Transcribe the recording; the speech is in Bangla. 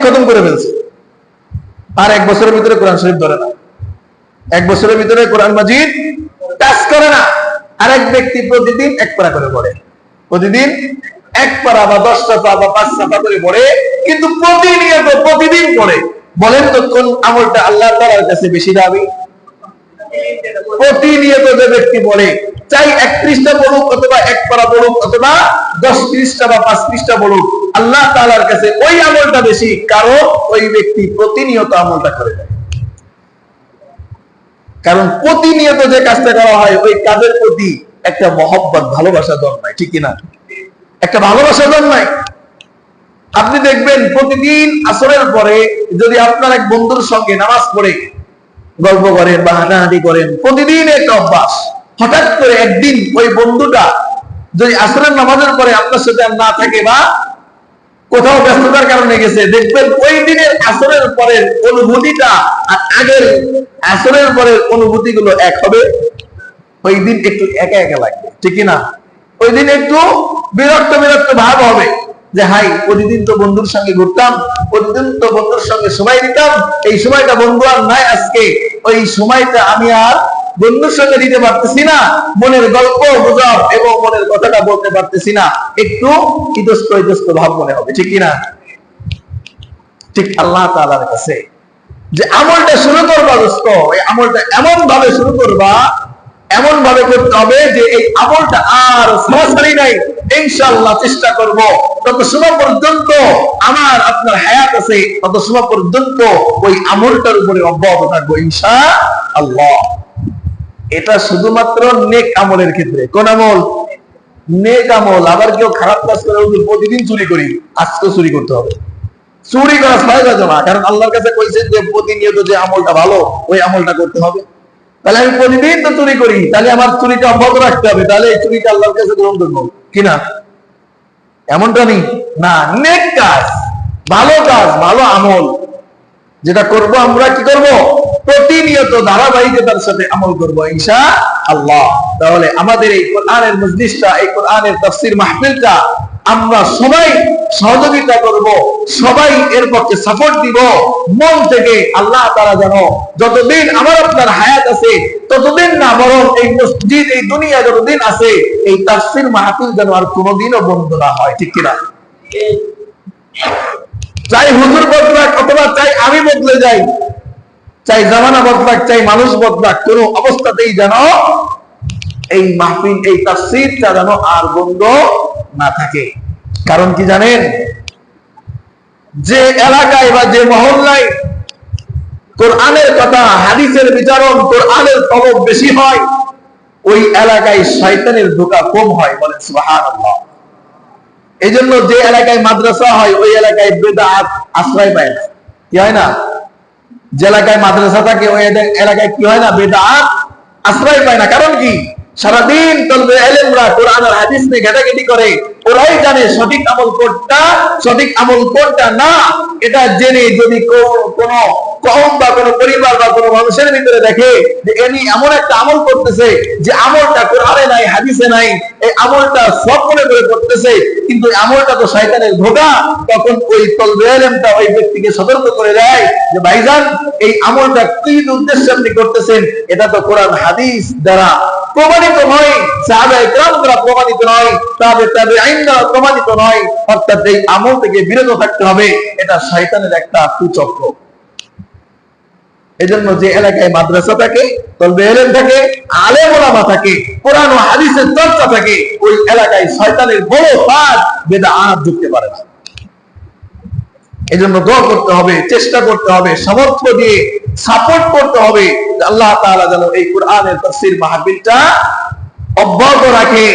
খতম করে ফেলছে, আর 1 বছরের ভিতরে কোরআন শরীফ ধরে না, 1 বছরের ভিতরে কোরআন মাজিদ কাজ করে না। আরেক ব্যক্তি প্রতিদিন 1 পারা করে পড়ে, প্রতিদিন 1 পারা বা 10 পারা বা 5 পারা করে পড়ে, কিন্তু প্রতিনিয়ত প্রতিদিন পড়ে। বলেন তো কোন আমলটা আল্লাহ তাআলার কাছে বেশি দামি? প্রতিনিয়ত যে ব্যক্তি পড়ে, চাই 1 পৃষ্ঠা পড়ুক অথবা 1 পারা পড়ুক অথবা 10 পৃষ্ঠা বা 5 পৃষ্ঠা পড়ুক, আল্লাহ তাআলার কাছে ওই আমলটা বেশি, কারণ ওই ব্যক্তি প্রতিনিয়ত আমলটা করে যায়। কারণ প্রতিনিয়ত যে কাজটা করা হয় ওই কাজের প্রতি একটা মহব্বত, ভালোবাসা জন্মায়, ঠিক কিনা? একটা ভালোবাসা জন্মায়। আপনি দেখবেন প্রতিদিন আসরের পরে যদি আপনার এক বন্ধুর সঙ্গে নামাজ পড়ে গল্প করেন বা হাঁটাহাঁটি করেন, প্রতিদিন একটা অভ্যাস, হঠাৎ করে একদিন ওই বন্ধুটা যদি আসরের নামাজের পরে আপনার সাথে আর না থাকে বা কোথাও ব্যস্ততার কারণে গেছে, দেখবেন ওই দিনের আসরের পরের অনুভূতিটা আর আগের আসরের পরের অনুভূতি গুলো এক হবে। ওই দিন একটু একা একা লাগবে, ঠিক না? ওই দিন একটু বিরক্ত বিরক্ত ভাব হবে যে হাই, প্রতিদিন তো বন্ধুর সঙ্গে ঘুরতাম, প্রতিদিন তো বন্ধুর সঙ্গে সময় দিতাম, এই সময়টা বন্ধু আর নাই, আজকে ওই সময়টা আমি আর বন্ধুর সঙ্গে দিতে পারতেছি না, মনের গল্প গুজব এবং মনের কথাটা বলতে পারতেছি না, একটু ইতস্ত ইতস্ত ভাব মনে হবে, ঠিক কিনা? ঠিক আল্লাহ তাআলার কাছে যে আমলটা শুরু করবা দোস্ত, এই আমলটা এমন ভাবে শুরু করবা, এমন ভাবে করতে হবে যে এই আমলটা আর সরাসরি নাই। ইনশাআল্লাহ চেষ্টা করব তত সময় পর্যন্ত আমার আপনার হায়াত আছে, তত সময় পর্যন্ত ওই আমলটার উপরে অব্যাহত থাকবো ইনশাআল্লাহ। এটা শুধুমাত্র নেক আমলের ক্ষেত্রে। কোন আমল? নেক আমল। আবার কেউ খারাপ কাজ করে, প্রতিদিন চুরি করি, আজকে চুরি করতে হবে, চুরি করা ফায়দা না, কারণ আল্লাহর কাছে কইছেন যে প্রতিনিয়ত যে আমলটা ভালো ওই আমলটা করতে হবে। তাহলে আমি প্রতিদিন তো চুরি করি, তাহলে আমার চুরিটা অব্যাহত রাখতে হবে, তাহলে এই চুরিটা আল্লাহর কাছে গ্রহণ করবো কিনা? এমনটা নেই না। নেক কাজ, ভালো কাজ, ভালো আমল যেটা করব, আমরা কি করব? প্রতিনিয়ত ধারাবাহিকতার সাথে আমল করব ইনশাআল্লাহ। তাহলে আমাদের এই কোরআনের মজলিসটা, এই কোরআনের তাফসীর মাহফিলটা আমরা সবাই সহযোগিতা করব, সবাই এর পক্ষে সাপোর্ট দিব মন থেকে। আল্লাহ তাআলা যেন যতদিন আমার আপনার হায়াত আছে ততদিন না, বরং এই মসজিদ, এই দুনিয়া যতদিন আছে, এই তাফসীর মাহফিল যেন আর কোনোদিনও বন্ধ না হয়, ঠিক কিনা? চাই হুজুর বদলাক অথবা চাই আমি বদলে যাই, চাই জামানা বদলাক, চাই মানুষ বদলাক, কোন অবস্থাতেই যেন এই মাহফিল, এই তাফসীরটা যেন আর বন্ধ না থাকে। কারণ কি জানেন? যে এলাকায় বা যে মহল্লায় কোরআনের কথা, হাদিসের বিচারণ, কোরআনের তলব বেশি হয়, ওই এলাকায় শয়তানের ঢোকা কম হয়। বলেন সুবহানাল্লাহ। এই জন্য যে এলাকায় মাদ্রাসা হয় ওই এলাকায় বিদআত আশ্রয় পায় না। কি হয় না? যে এলাকায় মাদ্রাসা থাকে ওই এলাকায় কি হয় না? বিদআত আশ্রয় পায় না। কারণ কি? সারাদিন তলবে ইলমরা কোরআন আর হাদিস নিয়ে ঘাটাঘাটি করে, ওরাই জানে সঠিক আমল কোনটা, সঠিক আমল কোনটা না। এটা জেনে যদি কোন কওম বা কোন পরিবার বা কোন মানুষের ভিতরে দেখে যে এনি এমন একটা আমল করতেছে যে আমলটা কোরআনে নাই, হাদিসে নাই, এই আমলটা সব মনে করে করতেছে, কিন্তু আমলটা তো শয়তানের ধোঁকা, তখন ওই তলবে ইলমটা ওই ব্যক্তিকে সতর্ক করে দেয় যে ভাইজান, এই আমলটা কি উদ্দেশ্যে আপনি করতেছেন, এটা তো কোরআন হাদিস দ্বারা প্রমাণিত নয়, সাহাবায়ে কেরাম দ্বারা প্রমাণিত নয়, তাবেঈন দ্বারা প্রমাণিত নয়, অর্থাৎ এই আমল থেকে বিরত থাকতে হবে। এটা শয়তানের একটা কুচক্র। এজন্য যে এলাকায় মাদ্রাসা থাকে, তলবে ইলম থাকে, আলেম ওলামা থাকে, কোরআন ও হাদিসের চর্চা থাকে, ওই এলাকায় শয়তানের বড় ফাঁদ বিদআত ঢুকতে পারে না। এজন্য দোয়া করতে হবে, চেষ্টা করতে হবে, সামর্থ্য দিয়ে সাপোর্ট করতে হবে যে আল্লাহ তাআলা যেন এই কোরআনের তাফসীর মাহফিলটা অব্যাহত রাখে।